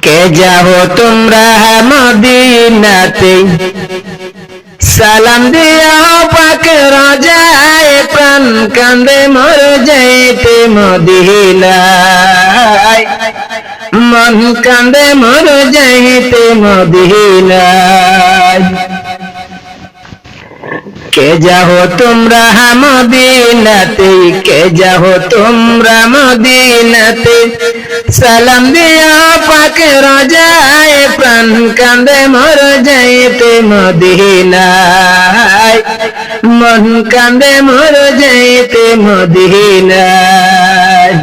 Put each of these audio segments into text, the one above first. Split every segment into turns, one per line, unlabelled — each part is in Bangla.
কে যাও তোমরা মদিনাতে সালাম দিও পাক রোজায় প্রাণ কান্দে মোর যাইতে মদিনায় মন কান্দে মোর যাইতে মদিনায় কে যাও তোমরা মদিনাতে কে যাও তোমরা মদিনাতে সালাম দিও পাক রোজায় প্রাণ কান্দে মোর যাইতে মদিনায় মন কান্দে মোর যাইতে মদিনায়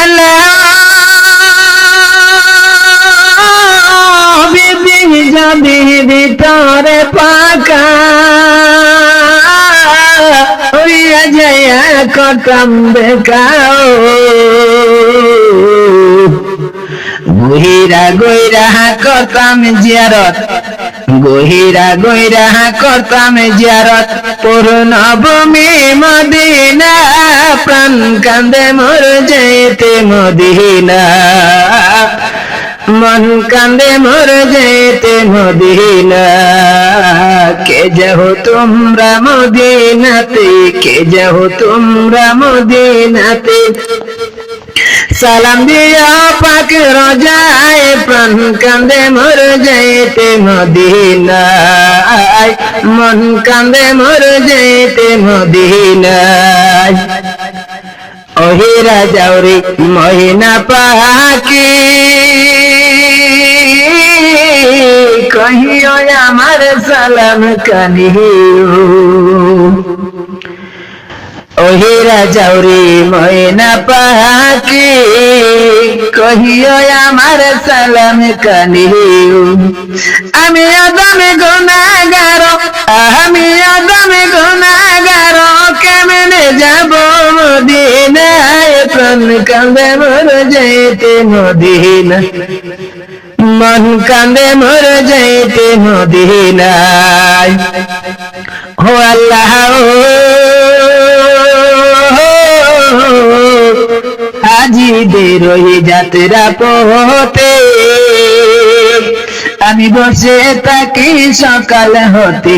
আল্লাহ যাবি ভিতরে পাকা হইয়া যাইয়া কটাম দেখাও গহিরা গইরা করতাম জিয়ারত গহিরা গইরা করতাম জিয়ারত পূর্ণভূমি মদিনা প্রাণ কান্দে মোর যাইতে মদিনা মন কান্দে মোর যাইতে মদিনা কে যাও তোমরা মদিনাতে কে যাও তোমরা মদিনাতে সালাম দিও পাক রোজায় প্রাণ কান্দে মোর যাইতে মদিনায় মন কান্দে মোর যাইতে মদিনায় ওহে রাজাউরি মহিনা পাখি কহিও আমার সালাম কানিও ওহে রাজাউরি মহিনা পাখি কহিও আমার সালাম কানিও আমি আদমে গুনাহগার আমি আদমে গুনাহগার কেমনে যাব মদিনায় প্রাণ কান্দে মোর যাইতে মদিনা মন কান্দে মোর যাইতে মদিনায় ও আল্লাহ হাজিদের ওই যাত্রা পথে আমি বসে থাকি সকাল হতে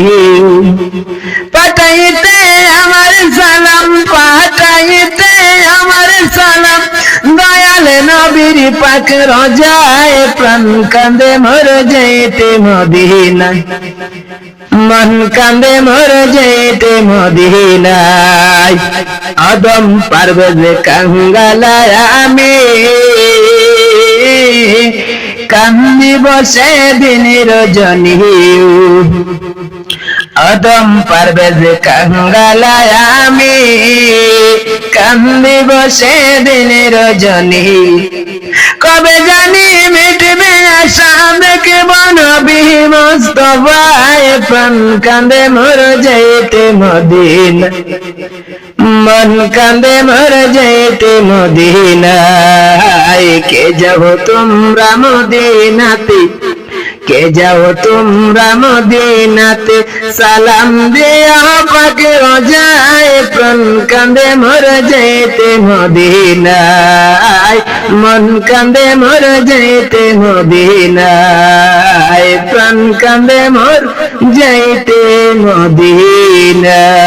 পাঠাইতে আমার সালাম পাঠাইতে আমার সালাম দয়াল নবীর পাক রোজায় প্রাণ কান্দে মোর যাইতে মদিনায় মন কান্দে মোর যাইতে মদিনায় আদম পারভেজ কাঙ্গালায় আমি কান্দি বসে দিন রজনী আদম পারভেজ কাঙ্গালায় আমি কান্দি বসে দিন রজনী কবে জানি মিটবে আশা দেখব নবী মুস্তাফায় প্রাণ কান্দে মোর যাইতে মদিনা মন কান্দে মোর যাইতে মদিনায় কে যাও তোমরা মদিনাতে কে যাও তোমরা মদিনাতে সালাম দিও পাক রোজায় প্রাণ কান্দে মোর যাইতে মদিনায় মন কান্দে মোর যাইতে মদিনায় প্রাণ কান্দে মোর যাইতে মদিনায়।